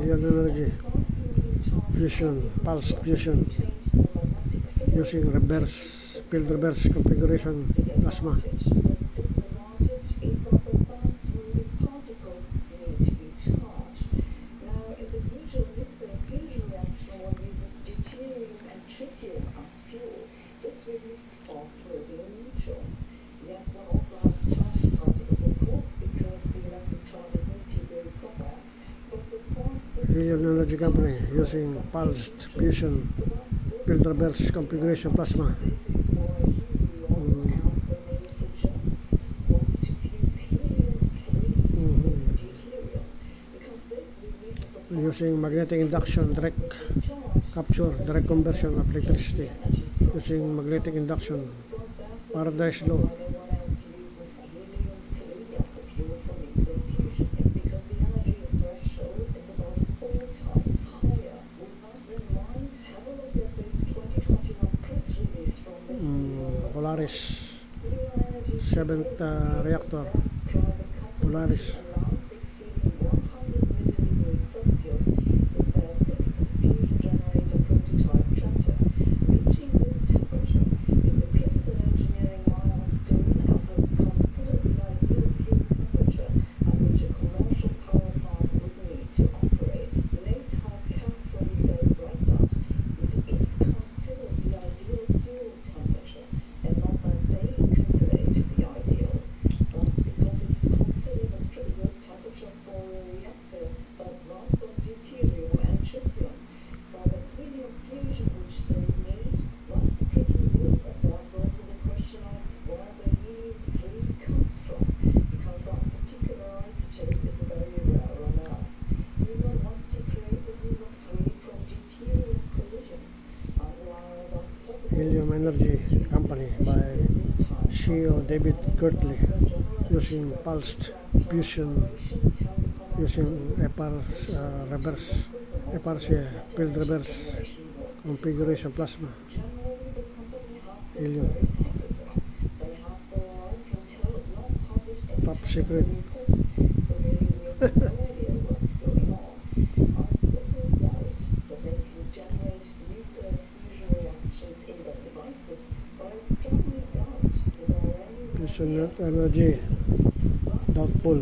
Helium energy fusion, pulsed fusion using field reverse configuration plasma. Helium Energy Company using pulsed fusion field reverse configuration plasma. Using magnetic induction, direct capture, direct conversion of electricity using magnetic induction, Faraday's law. Polaris 7th reactor, Polaris. Helium Energy Company by CEO David Kirtley using pulsed fusion using field reverse configuration plasma. Helium. Top secret. Fusion energy doubtful.